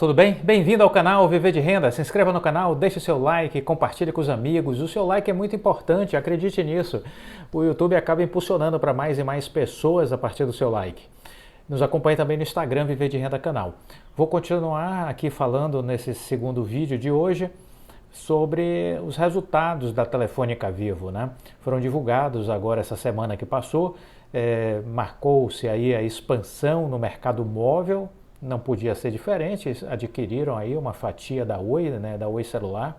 Tudo bem? Bem-vindo ao canal Viver de Renda. Se inscreva no canal, deixe seu like, compartilhe com os amigos. O seu like é muito importante, acredite nisso. O YouTube acaba impulsionando para mais e mais pessoas a partir do seu like. Nos acompanhe também no Instagram Viver de Renda Canal. Vou continuar aqui falando nesse segundo vídeo de hoje sobre os resultados da Telefônica Vivo, né? Foram divulgados agora essa semana que passou. Marcou-se aí a expansão no mercado móvel. Não podia ser diferente, adquiriram aí uma fatia da Oi, né, da Oi Celular.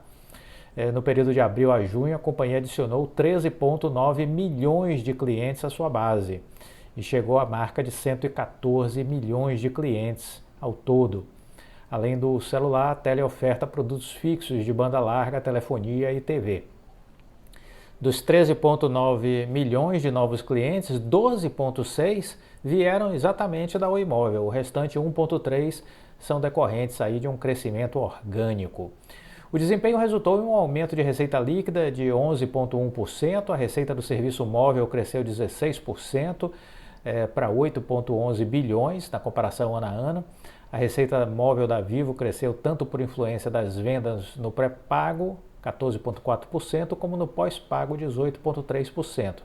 No período de abril a junho, a companhia adicionou 13,9 milhões de clientes à sua base e chegou à marca de 114 milhões de clientes ao todo. Além do celular, a Tele oferta produtos fixos de banda larga, telefonia e TV. Dos 13,9 milhões de novos clientes, 12,6 vieram exatamente da Oi Móvel. O restante 1,3 são decorrentes aí de um crescimento orgânico. O desempenho resultou em um aumento de receita líquida de 11,1%, a receita do serviço móvel cresceu 16% para 8,11 bilhões na comparação ano a ano. A receita móvel da Vivo cresceu tanto por influência das vendas no pré-pago, 14,4%, como no pós-pago, 18,3%.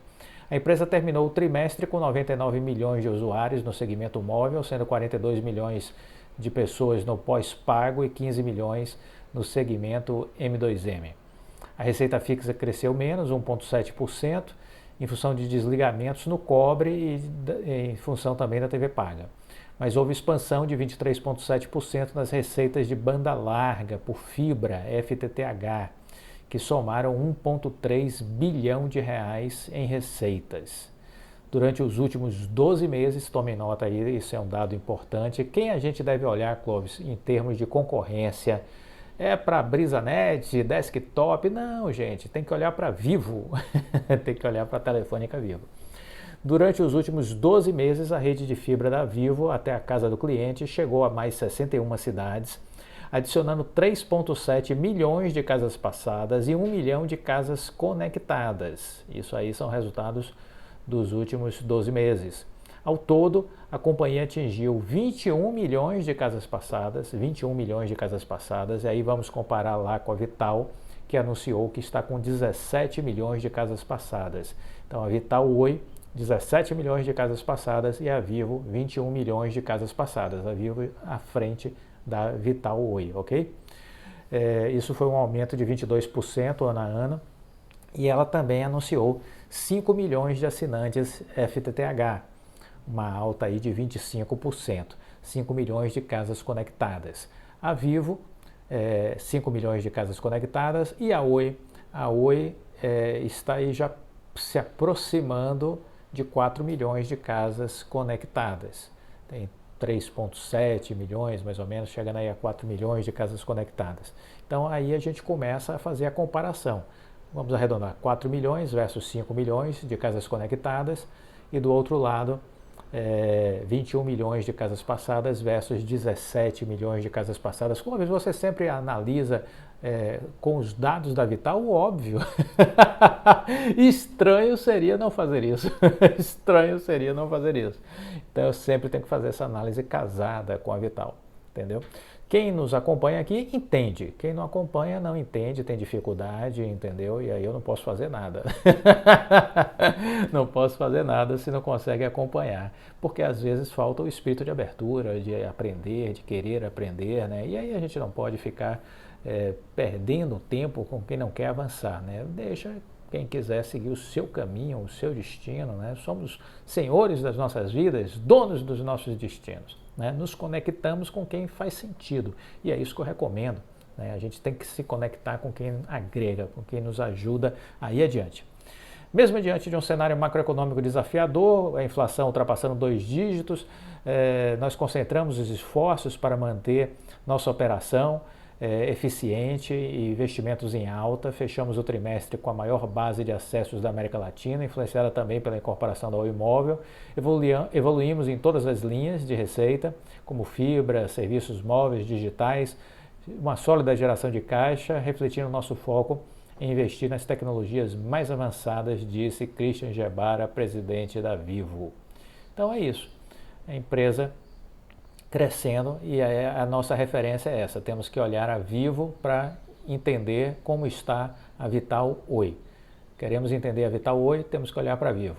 A empresa terminou o trimestre com 99 milhões de usuários no segmento móvel, sendo 42 milhões de pessoas no pós-pago e 15 milhões no segmento M2M. A receita fixa cresceu menos, 1,7%, em função de desligamentos no cobre e em função também da TV paga. Mas houve expansão de 23,7% nas receitas de banda larga por fibra FTTH, que somaram 1,3 bilhão de reais em receitas. Durante os últimos 12 meses, tome nota aí, isso é um dado importante, quem a gente deve olhar, Clóvis, em termos de concorrência? É para BrisaNet, Desktop? Não, gente, tem que olhar para Vivo, tem que olhar para a Telefônica Vivo. Durante os últimos 12 meses, a rede de fibra da Vivo até a casa do cliente chegou a mais 61 cidades, adicionando 3,7 milhões de casas passadas e 1 milhão de casas conectadas. Isso aí são resultados dos últimos 12 meses. Ao todo, a companhia atingiu 21 milhões de casas passadas, 21 milhões de casas passadas, e aí vamos comparar lá com a Vital, que anunciou que está com 17 milhões de casas passadas. Então a Vital Oi, 17 milhões de casas passadas, e a Vivo, 21 milhões de casas passadas. A Vivo à frente da Vital Oi, ok? Isso foi um aumento de 22% ano a ano, e ela também anunciou 5 milhões de assinantes FTTH, uma alta aí de 25%, 5 milhões de casas conectadas. A Vivo, 5 milhões de casas conectadas, e a Oi está aí já se aproximando de 4 milhões de casas conectadas. Tem 3,7 milhões, mais ou menos, chegando aí a 4 milhões de casas conectadas. Então aí a gente começa a fazer a comparação. Vamos arredondar, 4 milhões versus 5 milhões de casas conectadas, e do outro lado, 21 milhões de casas passadas versus 17 milhões de casas passadas. Como você sempre analisa com os dados da Vital, o óbvio. Estranho seria não fazer isso. Estranho seria não fazer isso. Então eu sempre tenho que fazer essa análise casada com a Vital, entendeu? Quem nos acompanha aqui entende, quem não acompanha não entende, tem dificuldade, entendeu? E aí eu não posso fazer nada. Não posso fazer nada se não consegue acompanhar, porque às vezes falta o espírito de abertura, de aprender, de querer aprender, né? E aí a gente não pode ficar perdendo tempo com quem não quer avançar, né? Deixa quem quiser seguir o seu caminho, o seu destino, né? Somos senhores das nossas vidas, donos dos nossos destinos, né? Nos conectamos com quem faz sentido, e é isso que eu recomendo, né? A gente tem que se conectar com quem agrega, com quem nos ajuda a ir adiante. Mesmo diante de um cenário macroeconômico desafiador, a inflação ultrapassando 2 dígitos, nós concentramos os esforços para manter nossa operação eficiente e investimentos em alta. Fechamos o trimestre com a maior base de acessos da América Latina, influenciada também pela incorporação da Oi Móvel. Evoluímos em todas as linhas de receita, como fibra, serviços móveis, digitais, uma sólida geração de caixa, refletindo nosso foco em investir nas tecnologias mais avançadas, disse Christian Gebara, presidente da Vivo. Então é isso. A empresa crescendo e a nossa referência é essa. Temos que olhar a Vivo para entender como está a Vital Oi. Queremos entender a Vital Oi, temos que olhar para a Vivo.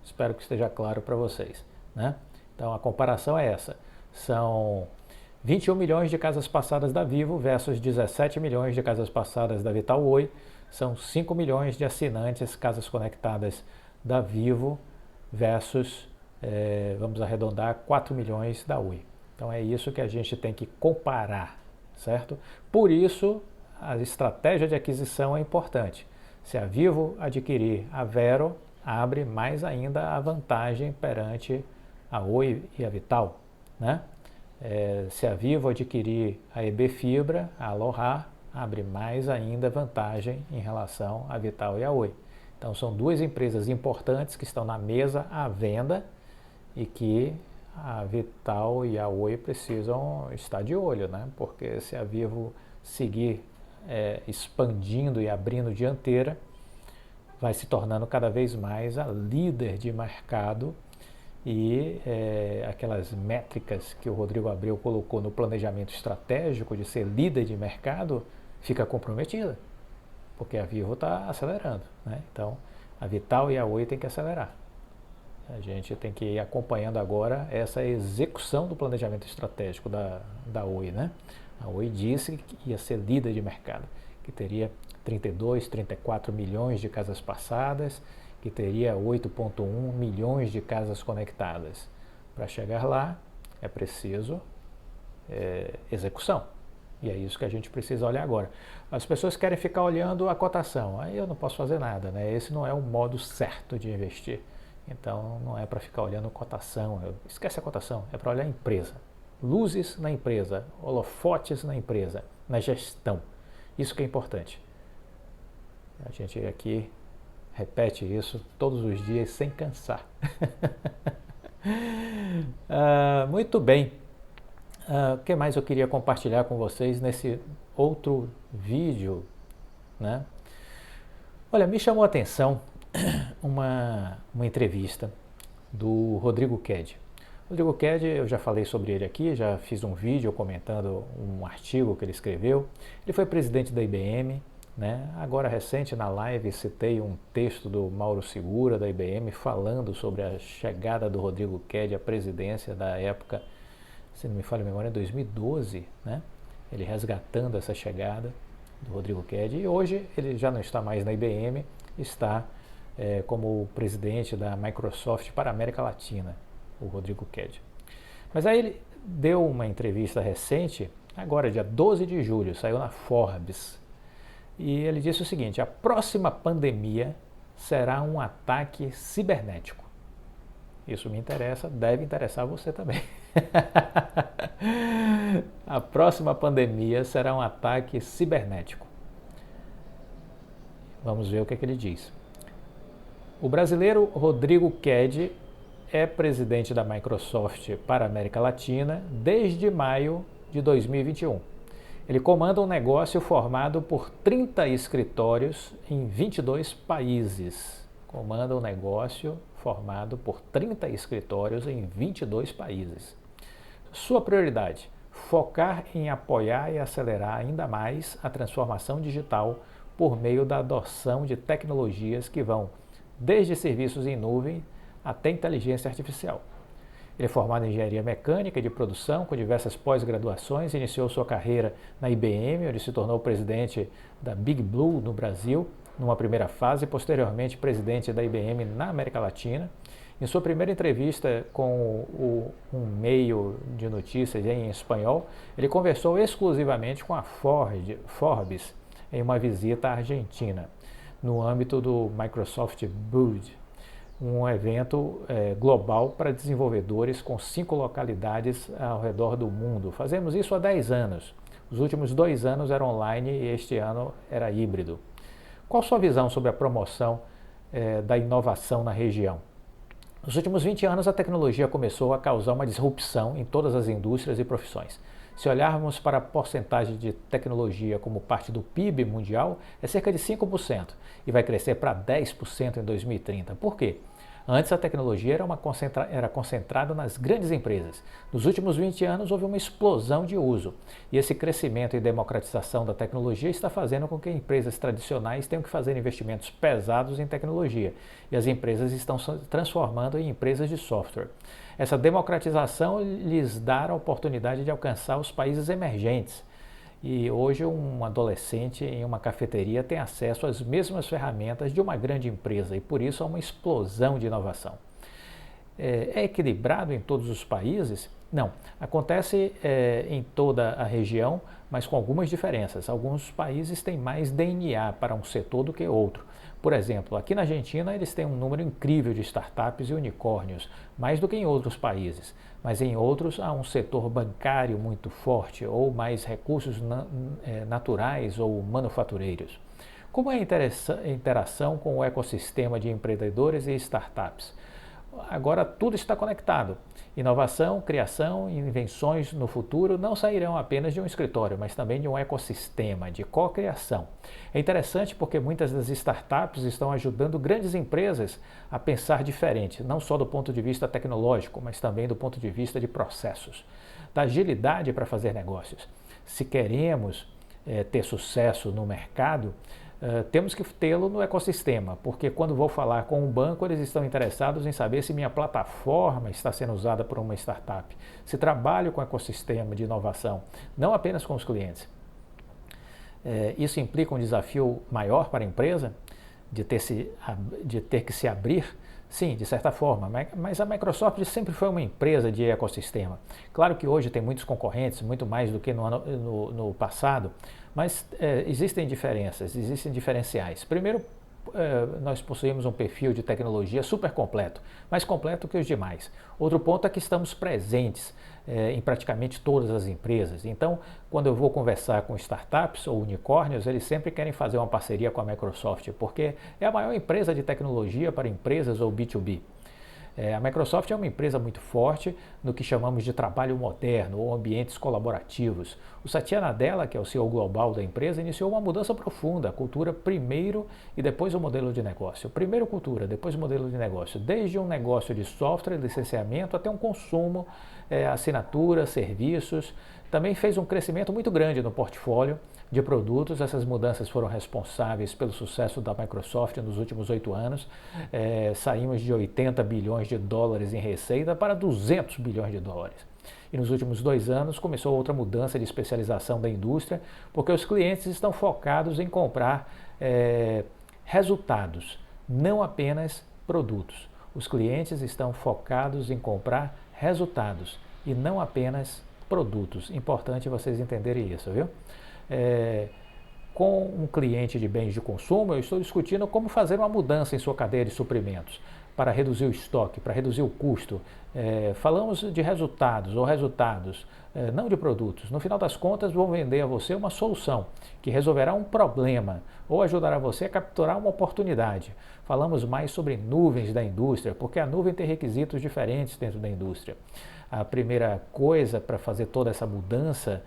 Espero que esteja claro para vocês, né? Então a comparação é essa. São 21 milhões de casas passadas da Vivo versus 17 milhões de casas passadas da Vital Oi. São 5 milhões de assinantes casas conectadas da Vivo versus, vamos arredondar, 4 milhões da Oi. Então é isso que a gente tem que comparar, certo? Por isso, a estratégia de aquisição é importante. Se a Vivo adquirir a Vero, abre mais ainda a vantagem perante a Oi e a Vital, né? Se a Vivo adquirir a EB Fibra, a Aloha, abre mais ainda vantagem em relação à Vital e a Oi. Então são duas empresas importantes que estão na mesa à venda e que a Vital e a Oi precisam estar de olho, né? Porque se a Vivo seguir expandindo e abrindo dianteira, vai se tornando cada vez mais a líder de mercado e aquelas métricas que o Rodrigo Abreu colocou no planejamento estratégico de ser líder de mercado fica comprometida, porque a Vivo está acelerando, né? Então a Vital e a Oi tem que acelerar. A gente tem que ir acompanhando agora essa execução do planejamento estratégico da Oi, né? A Oi disse que ia ser líder de mercado, que teria 32, 34 milhões de casas passadas, que teria 8,1 milhões de casas conectadas. Para chegar lá, é preciso execução. E é isso que a gente precisa olhar agora. As pessoas querem ficar olhando a cotação. Aí eu não posso fazer nada, né? Esse não é o modo certo de investir. Então, não é para ficar olhando cotação. Esquece a cotação, é para olhar a empresa. Luzes na empresa, holofotes na empresa, na gestão. Isso que é importante. A gente aqui repete isso todos os dias sem cansar. Muito bem. O que mais eu queria compartilhar com vocês nesse outro vídeo, né? Olha, me chamou a atenção uma entrevista do Rodrigo Ked. Rodrigo Ked, eu já falei sobre ele aqui, já fiz um vídeo comentando um artigo que ele escreveu. Ele foi presidente da IBM, né? Agora recente na live citei um texto do Mauro Segura da IBM falando sobre a chegada do Rodrigo Ked à presidência da época, se não me falha a memória, em 2012, né? Ele resgatando essa chegada do Rodrigo Ked, e hoje ele já não está mais na IBM, está como presidente da Microsoft para a América Latina, o Rodrigo Ked. Mas aí ele deu uma entrevista recente, agora dia 12 de julho, saiu na Forbes, e ele disse o seguinte: a próxima pandemia será um ataque cibernético. Isso me interessa, deve interessar você também. A próxima pandemia será um ataque cibernético. Vamos ver o que ele diz. O brasileiro Rodrigo Ked é presidente da Microsoft para a América Latina desde maio de 2021. Ele comanda um negócio formado por 30 escritórios em 22 países. Comanda um negócio formado por 30 escritórios em 22 países. Sua prioridade: focar em apoiar e acelerar ainda mais a transformação digital por meio da adoção de tecnologias que vão desde serviços em nuvem até inteligência artificial. Ele é formado em engenharia mecânica e de produção, com diversas pós-graduações, iniciou sua carreira na IBM, onde se tornou presidente da Big Blue no Brasil, numa primeira fase, e posteriormente presidente da IBM na América Latina. Em sua primeira entrevista com um meio de notícias em espanhol, ele conversou exclusivamente com a Forbes em uma visita à Argentina, no âmbito do Microsoft Build, um evento global para desenvolvedores com 5 localidades ao redor do mundo. Fazemos isso há 10 anos. Os últimos 2 anos eram online e este ano era híbrido. Qual sua visão sobre a promoção da inovação na região? Nos últimos 20 anos, a tecnologia começou a causar uma disrupção em todas as indústrias e profissões. Se olharmos para a porcentagem de tecnologia como parte do PIB mundial, é cerca de 5% e vai crescer para 10% em 2030. Por quê? Antes a tecnologia era concentrada nas grandes empresas. Nos últimos 20 anos houve uma explosão de uso. E esse crescimento e democratização da tecnologia está fazendo com que empresas tradicionais tenham que fazer investimentos pesados em tecnologia. E as empresas estão se transformando em empresas de software. Essa democratização lhes dá a oportunidade de alcançar os países emergentes. E hoje um adolescente em uma cafeteria tem acesso às mesmas ferramentas de uma grande empresa e por isso há uma explosão de inovação. É equilibrado em todos os países? Não. Acontece em toda a região, mas com algumas diferenças. Alguns países têm mais DNA para um setor do que outro. Por exemplo, aqui na Argentina eles têm um número incrível de startups e unicórnios, mais do que em outros países. Mas em outros há um setor bancário muito forte ou mais recursos naturais ou manufatureiros. Como é a interação com o ecossistema de empreendedores e startups? Agora tudo está conectado. Inovação, criação e invenções no futuro não sairão apenas de um escritório, mas também de um ecossistema de co-criação. É interessante porque muitas das startups estão ajudando grandes empresas a pensar diferente, não só do ponto de vista tecnológico, mas também do ponto de vista de processos, da agilidade para fazer negócios. Se queremos ter sucesso no mercado, temos que tê-lo no ecossistema, porque quando vou falar com um banco, eles estão interessados em saber se minha plataforma está sendo usada por uma startup, se trabalho com ecossistema de inovação, não apenas com os clientes. Isso implica um desafio maior para a empresa, de ter que se abrir. Sim, de certa forma, mas a Microsoft sempre foi uma empresa de ecossistema. Claro que hoje tem muitos concorrentes, muito mais do que no passado, mas existem diferenças, existem diferenciais. Primeiro, nós possuímos um perfil de tecnologia super completo, mais completo que os demais. Outro ponto é que estamos presentes em praticamente todas as empresas. Então, quando eu vou conversar com startups ou unicórnios, eles sempre querem fazer uma parceria com a Microsoft, porque é a maior empresa de tecnologia para empresas ou B2B. A Microsoft é uma empresa muito forte no que chamamos de trabalho moderno ou ambientes colaborativos. O Satya Nadella, que é o CEO global da empresa, iniciou uma mudança profunda, a cultura primeiro e depois o modelo de negócio. Primeiro cultura, depois o modelo de negócio. Desde um negócio de software, licenciamento, até um consumo, assinatura, serviços. Também fez um crescimento muito grande no portfólio de produtos. Essas mudanças foram responsáveis pelo sucesso da Microsoft nos últimos 8 anos. Saímos de 80 bilhões de dólares em receita para 200 bilhões de dólares. E nos últimos 2 anos começou outra mudança de especialização da indústria, porque os clientes estão focados em comprar resultados, não apenas produtos. Os clientes estão focados em comprar resultados e não apenas produtos. Importante vocês entenderem isso, viu? Com um cliente de bens de consumo, eu estou discutindo como fazer uma mudança em sua cadeia de suprimentos para reduzir o estoque, para reduzir o custo. Falamos de resultados, não de produtos. No final das contas, vou vender a você uma solução que resolverá um problema ou ajudará você a capturar uma oportunidade. Falamos mais sobre nuvens da indústria, porque a nuvem tem requisitos diferentes dentro da indústria. A primeira coisa para fazer toda essa mudança,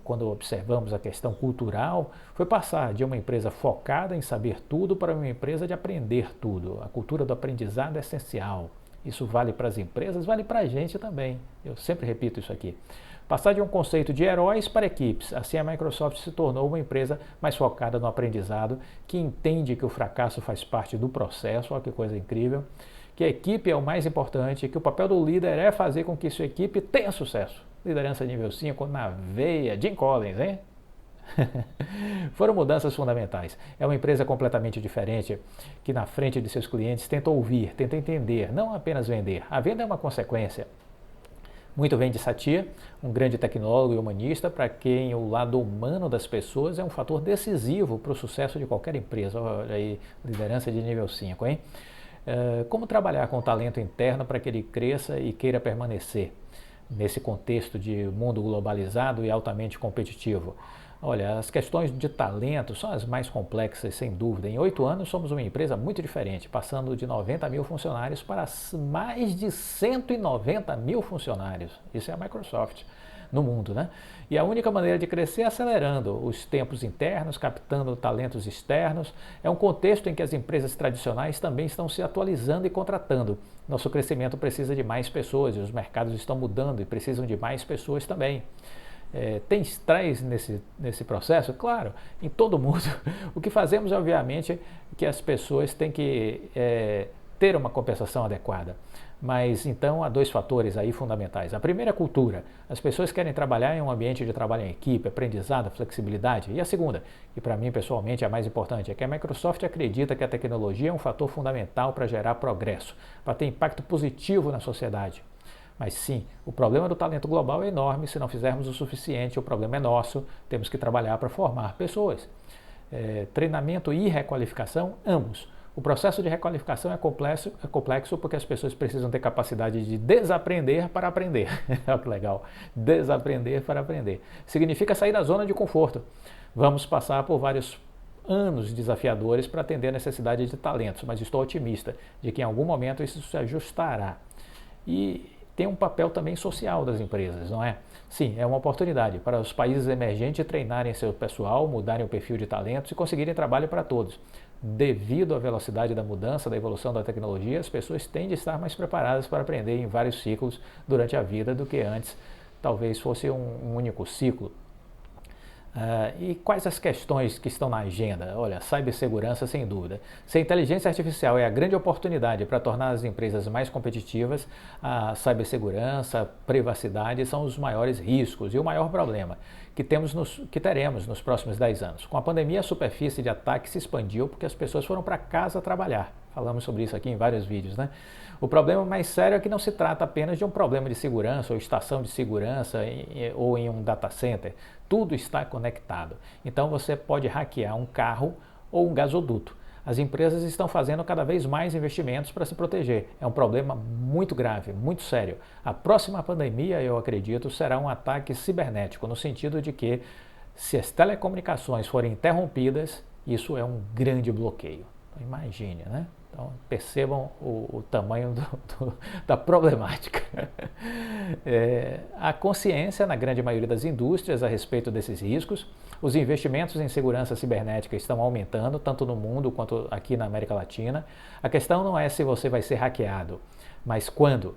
quando observamos a questão cultural, foi passar de uma empresa focada em saber tudo para uma empresa de aprender tudo. A cultura do aprendizado é essencial. Isso vale para as empresas, vale para a gente também. Eu sempre repito isso aqui. Passar de um conceito de heróis para equipes. Assim a Microsoft se tornou uma empresa mais focada no aprendizado, que entende que o fracasso faz parte do processo, olha que coisa incrível, que a equipe é o mais importante, que o papel do líder é fazer com que sua equipe tenha sucesso. Liderança nível 5 na veia, Jim Collins, hein? Foram mudanças fundamentais. É uma empresa completamente diferente, que na frente de seus clientes tenta ouvir, tenta entender, não apenas vender. A venda é uma consequência. Muito vem de Satya, um grande tecnólogo e humanista, para quem o lado humano das pessoas é um fator decisivo para o sucesso de qualquer empresa. Olha aí, liderança de nível 5, hein? Como trabalhar com o talento interno para que ele cresça e queira permanecer nesse contexto de mundo globalizado e altamente competitivo? Olha, as questões de talento são as mais complexas, sem dúvida. Em 8 anos somos uma empresa muito diferente, passando de 90 mil funcionários para mais de 190 mil funcionários. Isso é a Microsoft. no mundo, né? E a única maneira de crescer é acelerando os tempos internos, captando talentos externos. É um contexto em que as empresas tradicionais também estão se atualizando e contratando. Nosso crescimento precisa de mais pessoas e os mercados estão mudando e precisam de mais pessoas também. Tem estresse nesse processo? Claro, em todo mundo. O que fazemos, obviamente, é que as pessoas têm que ter uma compensação adequada. Mas então há dois fatores aí fundamentais. A primeira é a cultura. As pessoas querem trabalhar em um ambiente de trabalho em equipe, aprendizado, flexibilidade. E a segunda, e para mim pessoalmente é a mais importante, é que a Microsoft acredita que a tecnologia é um fator fundamental para gerar progresso, para ter impacto positivo na sociedade. Mas sim, o problema do talento global é enorme. Se não fizermos o suficiente, o problema é nosso. Temos que trabalhar para formar pessoas. Treinamento e requalificação, ambos. O processo de requalificação é complexo porque as pessoas precisam ter capacidade de desaprender para aprender. Olha que legal, desaprender para aprender. Significa sair da zona de conforto. Vamos passar por vários anos desafiadores para atender a necessidade de talentos, mas estou otimista de que em algum momento isso se ajustará. E tem um papel também social das empresas, não é? Sim, é uma oportunidade para os países emergentes treinarem seu pessoal, mudarem o perfil de talentos e conseguirem trabalho para todos. Devido à velocidade da mudança, da evolução da tecnologia, as pessoas tendem a estar mais preparadas para aprender em vários ciclos durante a vida do que antes, talvez fosse um único ciclo. E quais as questões que estão na agenda? Olha, cibersegurança sem dúvida. Se a inteligência artificial é a grande oportunidade para tornar as empresas mais competitivas, a cibersegurança, a privacidade são os maiores riscos e o maior problema que teremos nos próximos 10 anos. Com a pandemia, a superfície de ataque se expandiu porque as pessoas foram para casa trabalhar. Falamos sobre isso aqui em vários vídeos, né? O problema mais sério é que não se trata apenas de um problema de segurança ou estação de segurança ou em um data center. Tudo está conectado. Então você pode hackear um carro ou um gasoduto. As empresas estão fazendo cada vez mais investimentos para se proteger. É um problema muito grave, muito sério. A próxima pandemia, eu acredito, será um ataque cibernético, no sentido de que, se as telecomunicações forem interrompidas, isso é um grande bloqueio. Então, imagine, né? Então, percebam o tamanho da problemática. Há consciência na grande maioria das indústrias a respeito desses riscos. Os investimentos em segurança cibernética estão aumentando, tanto no mundo quanto aqui na América Latina. A questão não é se você vai ser hackeado, mas quando.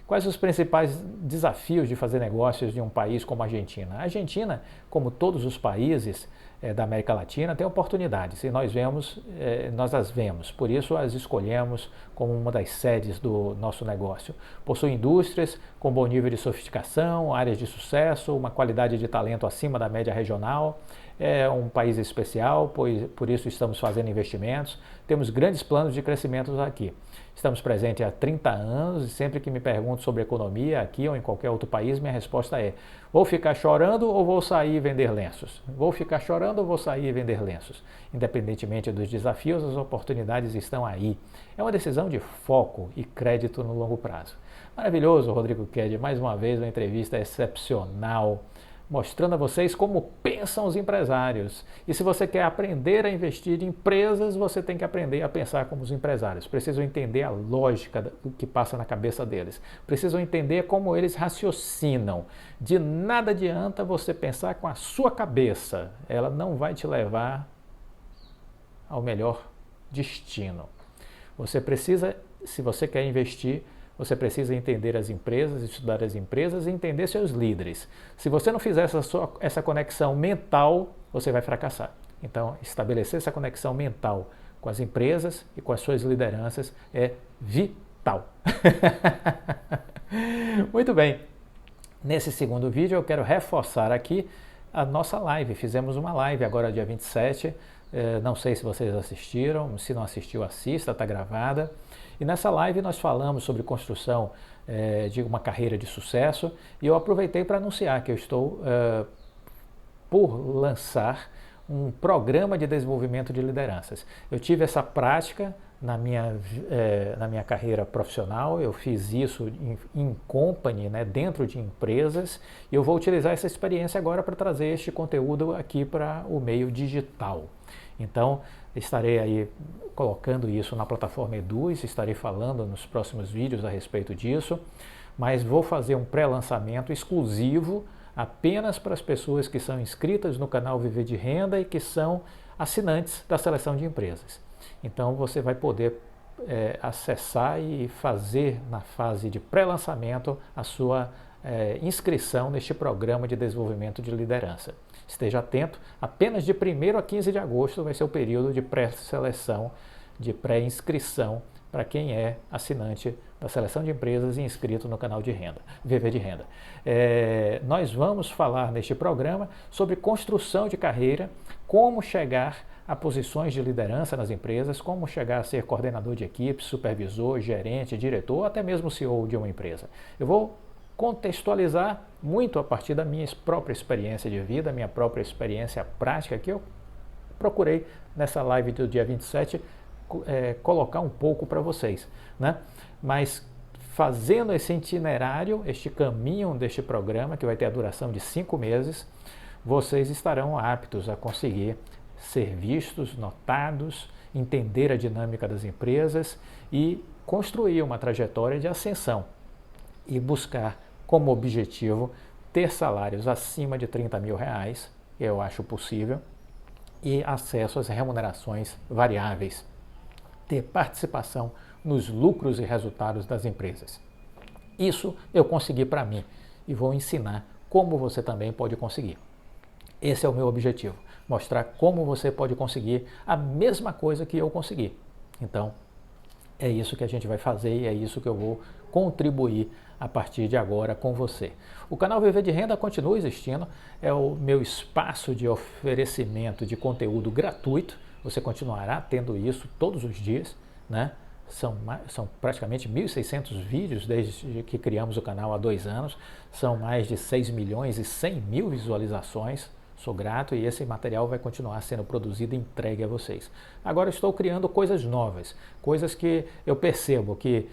Quais os principais desafios de fazer negócios de um país como a Argentina? A Argentina, como todos os países da América Latina, tem oportunidades e nós as vemos, por isso as escolhemos como uma das sedes do nosso negócio. Possui indústrias com bom nível de sofisticação, áreas de sucesso, uma qualidade de talento acima da média regional. É um país especial, por isso estamos fazendo investimentos. Temos grandes planos de crescimento aqui. Estamos presentes há 30 anos e sempre que me pergunto sobre economia aqui ou em qualquer outro país, minha resposta é: vou ficar chorando ou vou sair e vender lenços? Vou ficar chorando ou vou sair e vender lenços? Independentemente dos desafios, as oportunidades estão aí. É uma decisão de foco e crédito no longo prazo. Maravilhoso, Rodrigo Ked, mais uma vez uma entrevista excepcional, mostrando a vocês como pensam os empresários. E se você quer aprender a investir em empresas, você tem que aprender a pensar como os empresários. Precisam entender a lógica do que passa na cabeça deles. Precisam entender como eles raciocinam. De nada adianta você pensar com a sua cabeça. Ela não vai te levar ao melhor destino. Você precisa, se você quer investir, você precisa entender as empresas, estudar as empresas e entender seus líderes. Se você não fizer essa conexão mental, você vai fracassar. Então, estabelecer essa conexão mental com as empresas e com as suas lideranças é vital. Muito bem. Nesse segundo vídeo, eu quero reforçar aqui a nossa live. Fizemos uma live agora, dia 27. Não sei se vocês assistiram. Se não assistiu, assista, está gravada. E nessa live nós falamos sobre construção de uma carreira de sucesso e eu aproveitei para anunciar que eu estou por lançar um programa de desenvolvimento de lideranças. Eu tive essa prática na minha carreira profissional, eu fiz isso em company, né, dentro de empresas, e eu vou utilizar essa experiência agora para trazer este conteúdo aqui para o meio digital. Então, estarei aí colocando isso na plataforma Eduz, estarei falando nos próximos vídeos a respeito disso, mas vou fazer um pré-lançamento exclusivo apenas para as pessoas que são inscritas no canal Viver de Renda e que são assinantes da seleção de empresas. Então você vai poder acessar e fazer na fase de pré-lançamento a sua inscrição neste programa de desenvolvimento de liderança. Esteja atento, apenas de 1º a 15 de agosto vai ser o período de pré-seleção, de pré-inscrição para quem é assinante da seleção de empresas e inscrito no canal de renda, Viver de Renda. Nós vamos falar neste programa sobre construção de carreira, como chegar a posições de liderança nas empresas, como chegar a ser coordenador de equipe, supervisor, gerente, diretor, ou até mesmo CEO de uma empresa. Eu vou contextualizar muito a partir da minha própria experiência de vida, minha própria experiência prática, que eu procurei nessa live do dia 27 colocar um pouco para vocês, né? Mas fazendo esse itinerário, este caminho deste programa, que vai ter a duração de 5 meses, vocês estarão aptos a conseguir ser vistos, notados, entender a dinâmica das empresas e construir uma trajetória de ascensão e buscar como objetivo ter salários acima de R$30 mil, eu acho possível, e acesso às remunerações variáveis, ter participação nos lucros e resultados das empresas. Isso eu consegui para mim e vou ensinar como você também pode conseguir. Esse é o meu objetivo, mostrar como você pode conseguir a mesma coisa que eu consegui. Então, é isso que a gente vai fazer e é isso que eu vou contribuir a partir de agora com você. O canal Viver de Renda continua existindo, é o meu espaço de oferecimento de conteúdo gratuito, você continuará tendo isso todos os dias, né? São praticamente 1.600 vídeos desde que criamos o canal há 2 anos, são mais de 6 milhões e 100 mil visualizações. Sou grato e esse material vai continuar sendo produzido e entregue a vocês. Agora estou criando coisas novas, coisas que eu percebo que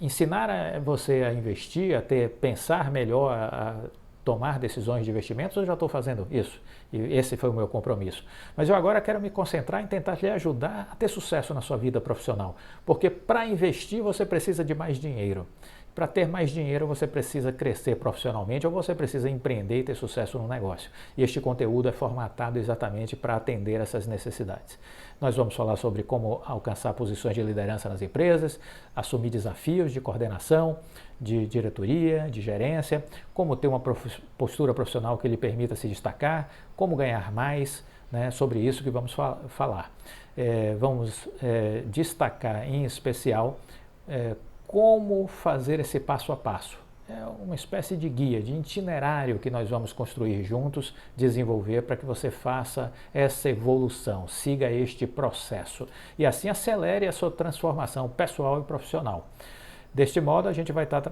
ensinar você a investir, a pensar melhor, a tomar decisões de investimentos, eu já estou fazendo isso. E esse foi o meu compromisso. Mas eu agora quero me concentrar em tentar lhe ajudar a ter sucesso na sua vida profissional. Porque para investir você precisa de mais dinheiro. Para ter mais dinheiro você precisa crescer profissionalmente ou você precisa empreender e ter sucesso no negócio. E este conteúdo é formatado exatamente para atender essas necessidades. Nós vamos falar sobre como alcançar posições de liderança nas empresas, assumir desafios de coordenação, de diretoria, de gerência, como ter uma postura profissional que lhe permita se destacar, como ganhar mais, né? Sobre isso que vamos falar. Vamos destacar em especial como fazer esse passo a passo. É uma espécie de guia, de itinerário que nós vamos construir juntos, desenvolver para que você faça essa evolução, siga este processo e assim acelere a sua transformação pessoal e profissional. Deste modo, a gente vai estar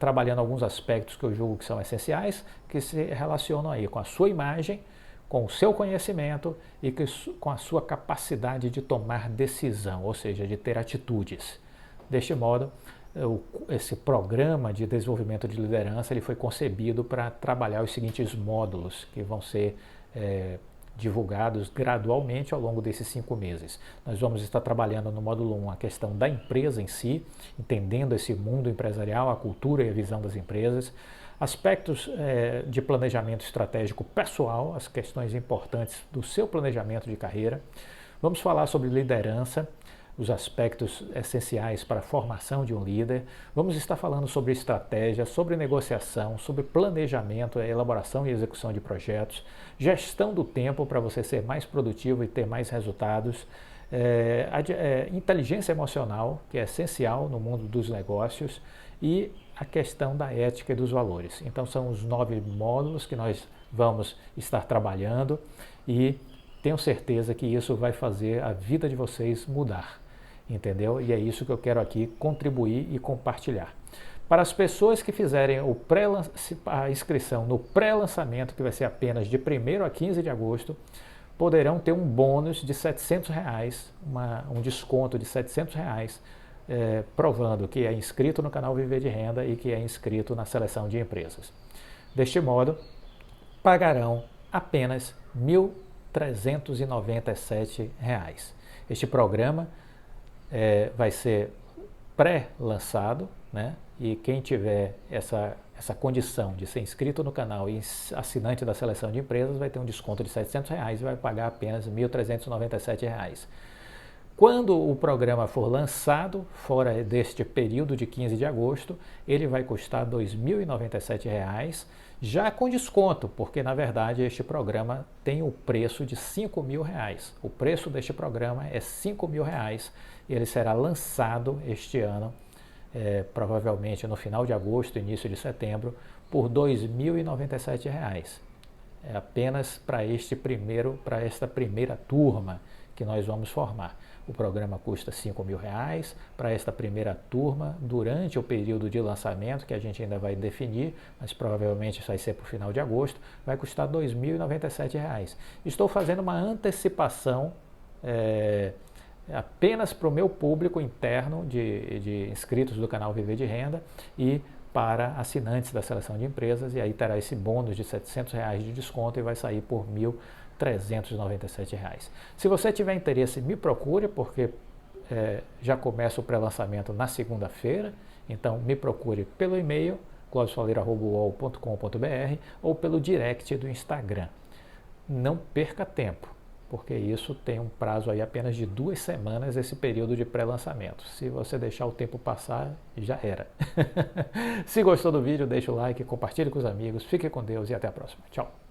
trabalhando alguns aspectos que eu julgo que são essenciais, que se relacionam aí com a sua imagem, com o seu conhecimento e com a sua capacidade de tomar decisão, ou seja, de ter atitudes. Deste modo, esse programa de desenvolvimento de liderança ele foi concebido para trabalhar os seguintes módulos que vão ser divulgados gradualmente ao longo desses 5 meses. Nós vamos estar trabalhando no módulo 1 a questão da empresa em si, entendendo esse mundo empresarial, a cultura e a visão das empresas, aspectos de planejamento estratégico pessoal, as questões importantes do seu planejamento de carreira. Vamos falar sobre liderança, os aspectos essenciais para a formação de um líder. Vamos estar falando sobre estratégia, sobre negociação, sobre planejamento, elaboração e execução de projetos, gestão do tempo para você ser mais produtivo e ter mais resultados, inteligência emocional, que é essencial no mundo dos negócios, e a questão da ética e dos valores. Então são os 9 módulos que nós vamos estar trabalhando e tenho certeza que isso vai fazer a vida de vocês mudar. Entendeu? E é isso que eu quero aqui contribuir e compartilhar. Para as pessoas que fizerem a inscrição no pré-lançamento, que vai ser apenas de 1º a 15 de agosto, poderão ter um bônus de R$700, um desconto de R$700, provando que é inscrito no canal Viver de Renda e que é inscrito na seleção de empresas. Deste modo, pagarão apenas R$1.397. Este programa vai ser pré-lançado, né? E quem tiver essa condição de ser inscrito no canal e assinante da seleção de empresas vai ter um desconto de R$700 e vai pagar apenas R$1.397. Quando o programa for lançado, fora deste período de 15 de agosto, ele vai custar R$ 2.097, já com desconto, porque na verdade este programa tem o preço de R$ 5.000. O preço deste programa é R$ 5.000 e ele será lançado este ano, provavelmente no final de agosto, início de setembro, por R$ 2.097. É apenas para esta primeira turma que nós vamos formar. O programa custa R$ 5.000 para esta primeira turma, durante o período de lançamento, que a gente ainda vai definir, mas provavelmente vai ser para o final de agosto, vai custar R$ 2.097. Estou fazendo uma antecipação apenas para o meu público interno de inscritos do canal Viver de Renda e para assinantes da seleção de empresas, e aí terá esse bônus de R$ 700 de desconto e vai sair por R$ 1.397. Se você tiver interesse, me procure, porque já começa o pré-lançamento na segunda-feira, então me procure pelo e-mail claudiofaleiro@uol.com.br ou pelo direct do Instagram. Não perca tempo, porque isso tem um prazo aí apenas de 2 semanas, esse período de pré-lançamento. Se você deixar o tempo passar, já era. Se gostou do vídeo, deixa o like, compartilhe com os amigos, fique com Deus e até a próxima. Tchau!